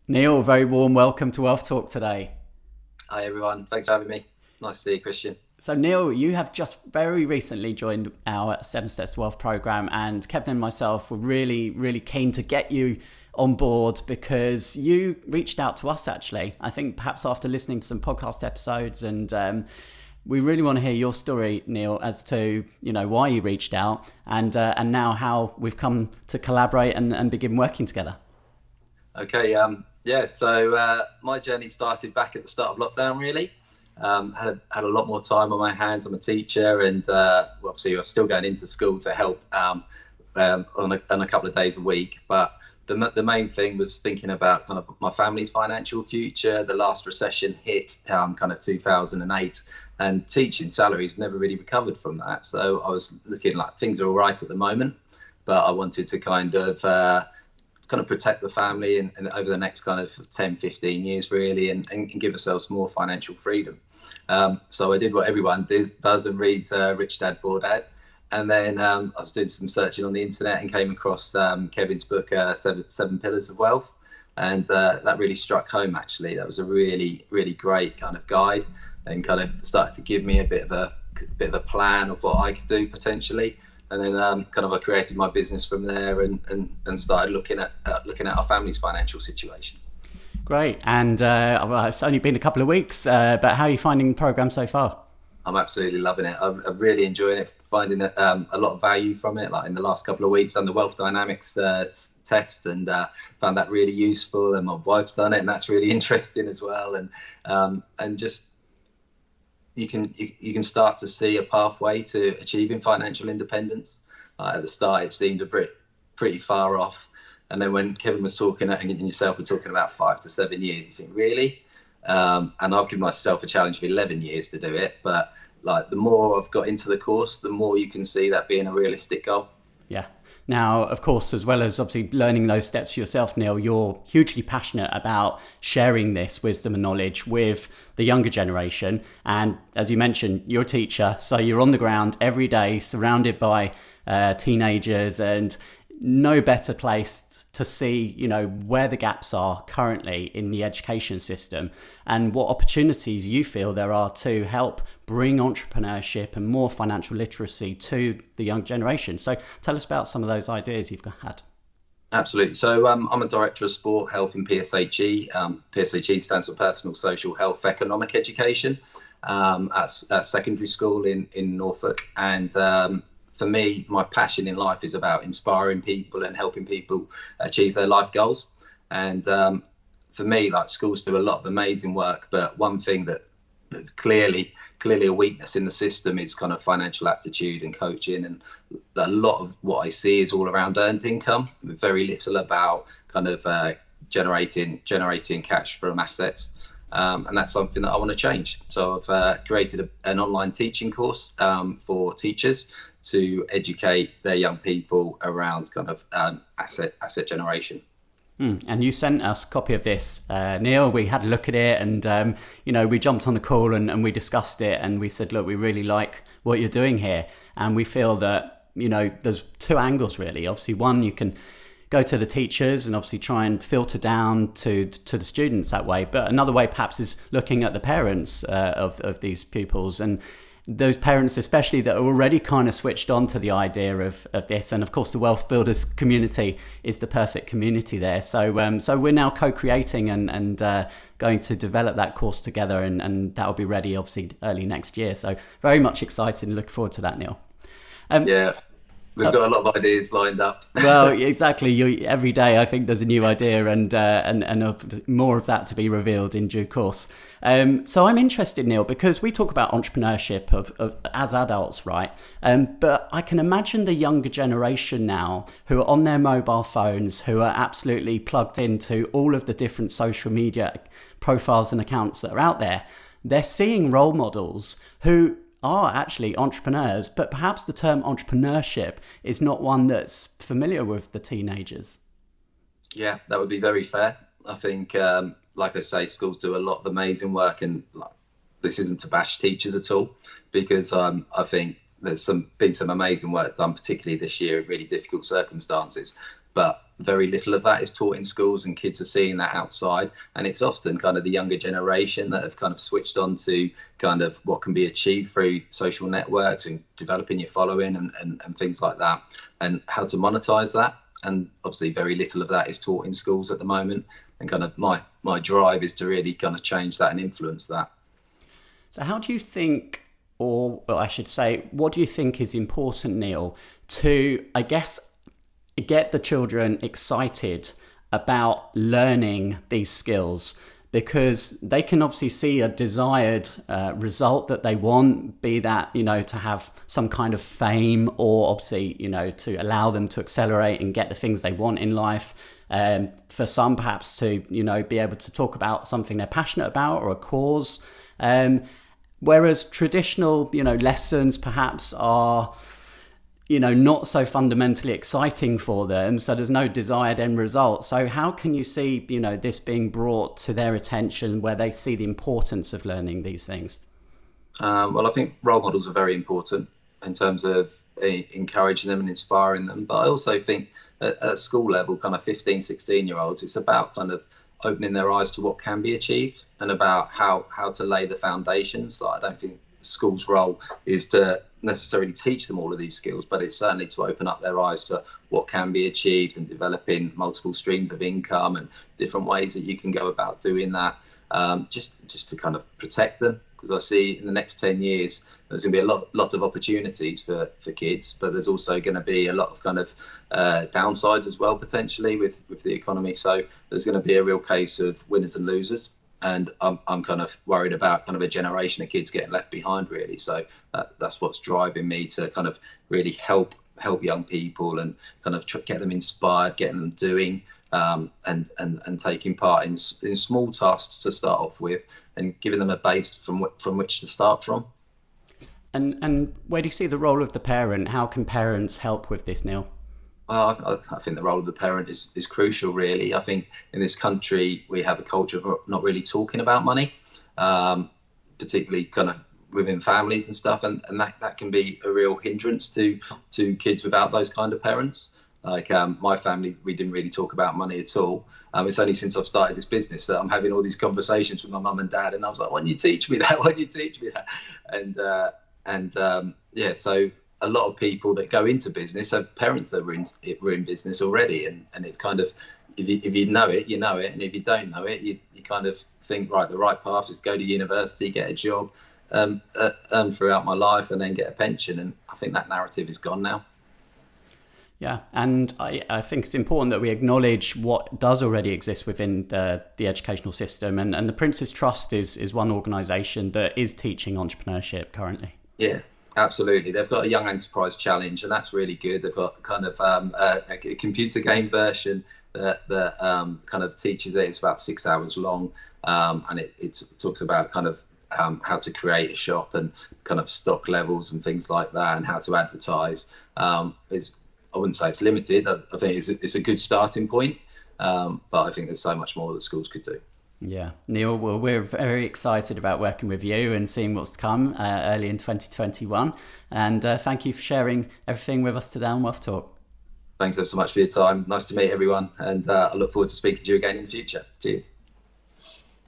Neil, very warm welcome to Wealth Talk today. Hi everyone, thanks for having me. Nice to see you, Christian. So, Neil, you have just very recently joined our Seven Steps to Wealth program, and Kevin and myself were really keen to get you on board because you reached out to us actually. I think perhaps after listening to some podcast episodes, and we really want to hear your story, Neil, as to why you reached out and now how we've come to collaborate and begin working together. Okay, my journey started back at the start of lockdown. Really, had a lot more time on my hands. I'm a teacher, and obviously I'm still going into school to help on a couple of days a week. But the main thing was thinking about kind of my family's financial future. The last recession hit kind of 2008, and teaching salaries never really recovered from that. So I was looking like things are all right at the moment, but I wanted to kind of protect the family and over the next kind of 10, 15 years really, and give ourselves more financial freedom. So I did what everyone does and reads Rich Dad Poor Dad. And then I was doing some searching on the internet and came across Kevin's book, Seven Pillars of Wealth. And that really struck home, actually. That was a really great kind of guide, and kind of started to give me a bit of a plan of what I could do potentially. And then kind of I created my business from there and started looking at our family's financial situation. Great. And well, it's only been a couple of weeks, but how are you finding the program so far? I'm absolutely loving it. I'm really enjoying it, finding a lot of value from it. Like in the last couple of weeks, done the Wealth Dynamics test and found that really useful. And my wife's done it, and that's really interesting as well. And just you can start to see a pathway to achieving financial independence. At the start, it seemed pretty far off, and then when Kevin was talking and yourself were talking about 5 to 7 years, you think really. And I've given myself a challenge of 11 years to do it, but like the more I've got into the course, the more you can see that being a realistic goal. Yeah. Now, of course, as well as obviously learning those steps yourself, Neil, you're hugely passionate about sharing this wisdom and knowledge with the younger generation. And as you mentioned, you're a teacher, so you're on the ground every day, surrounded by teenagers, and no better place to see, where the gaps are currently in the education system and what opportunities you feel there are to help bring entrepreneurship and more financial literacy to the young generation. So tell us about some of those ideas you've had. Absolutely. So I'm a director of sport, health and PSHE. PSHE stands for Personal Social Health Economic Education at secondary school in Norfolk. And for me, my passion in life is about inspiring people and helping people achieve their life goals. And for me, like schools do a lot of amazing work, but one thing that's clearly a weakness in the system is kind of financial aptitude and coaching. And a lot of what I see is all around earned income, very little about kind of generating cash from assets. And that's something that I want to change. So I've created an online teaching course for teachers to educate their young people around kind of asset generation. And you sent us a copy of this, Neil. We had a look at it, and we jumped on the call and we discussed it, and we said, look, we really like what you're doing here, and we feel that there's two angles really. Obviously, one, you can go to the teachers and obviously try and filter down to the students that way, but another way perhaps is looking at the parents of these pupils, and those parents especially that are already kind of switched on to the idea of this. And of course the Wealth Builders community is the perfect community there. So so we're now co-creating and going to develop that course together, and that will be ready obviously early next year. So very much excited and look forward to that, Neil. Yeah. We've got a lot of ideas lined up. Well, exactly. Every day, I think there's a new idea, and more of that to be revealed in due course. So I'm interested, Neil, because we talk about entrepreneurship of as adults, right? But I can imagine the younger generation now who are on their mobile phones, who are absolutely plugged into all of the different social media profiles and accounts that are out there. They're seeing role models who are actually entrepreneurs, but perhaps the term entrepreneurship is not one that's familiar with the teenagers. Yeah, that would be very fair. I think, like I say, schools do a lot of amazing work, and like, this isn't to bash teachers at all, because I think there's been some amazing work done, particularly this year in really difficult circumstances. But very little of that is taught in schools, and kids are seeing that outside. And it's often kind of the younger generation that have kind of switched on to kind of what can be achieved through social networks and developing your following and things like that, and how to monetize that. And obviously very little of that is taught in schools at the moment. And kind of my drive is to really kind of change that and influence that. So how do you think, or well, I should say, what do you think is important, Neil, to, I guess, get the children excited about learning these skills? Because they can obviously see a desired result that they want, be that, to have some kind of fame, or obviously, to allow them to accelerate and get the things they want in life. For some, perhaps to, be able to talk about something they're passionate about or a cause. Whereas traditional, lessons perhaps are, not so fundamentally exciting for them. So there's no desired end result. So how can you see, this being brought to their attention where they see the importance of learning these things? Well, I think role models are very important in terms of encouraging them and inspiring them. But I also think at school level, kind of 15, 16-year-olds, it's about kind of opening their eyes to what can be achieved and about how to lay the foundations. Like, I don't think school's role is to necessarily teach them all of these skills, but it's certainly to open up their eyes to what can be achieved and developing multiple streams of income and different ways that you can go about doing that, just to kind of protect them. Because I see in the next 10 years, there's going to be a lot of opportunities for kids, but there's also going to be a lot of kind of downsides as well, potentially with the economy. So there's going to be a real case of winners and losers. And I'm kind of worried about kind of a generation of kids getting left behind, really. So that's what's driving me to kind of really help young people and kind of get them inspired, getting them doing, and taking part in small tasks to start off with, and giving them a base from which to start from. And where do you see the role of the parent? How can parents help with this, Neil? Well, I think the role of the parent is crucial, really. I think in this country, we have a culture of not really talking about money, particularly kind of within families and stuff. And that can be a real hindrance to kids without those kind of parents. Like my family, we didn't really talk about money at all. It's only since I've started this business that I'm having all these conversations with my mum and dad. And I was like, why don't you teach me that? Why don't you teach me that? And so a lot of people that go into business have parents that were in business already, and it's kind of, if you know it, you know it, and if you don't know it, you kind of think, right, the right path is to go to university, get a job, earn throughout my life, and then get a pension. And I think that narrative is gone now. Yeah, and I think it's important that we acknowledge what does already exist within the educational system, and the Prince's Trust is one organisation that is teaching entrepreneurship currently. Yeah. Absolutely. They've got a Young Enterprise Challenge, and that's really good. They've got kind of a computer game version that kind of teaches it. It's about 6 hours long, and it talks about kind of how to create a shop and kind of stock levels and things like that, and how to advertise. I wouldn't say it's limited. I think it's a good starting point, but I think there's so much more that schools could do. Yeah, Neil, well, we're very excited about working with you and seeing what's to come early in 2021. And thank you for sharing everything with us today on WealthTalk. Thanks ever so much for your time. Nice to meet everyone. And I look forward to speaking to you again in the future. Cheers.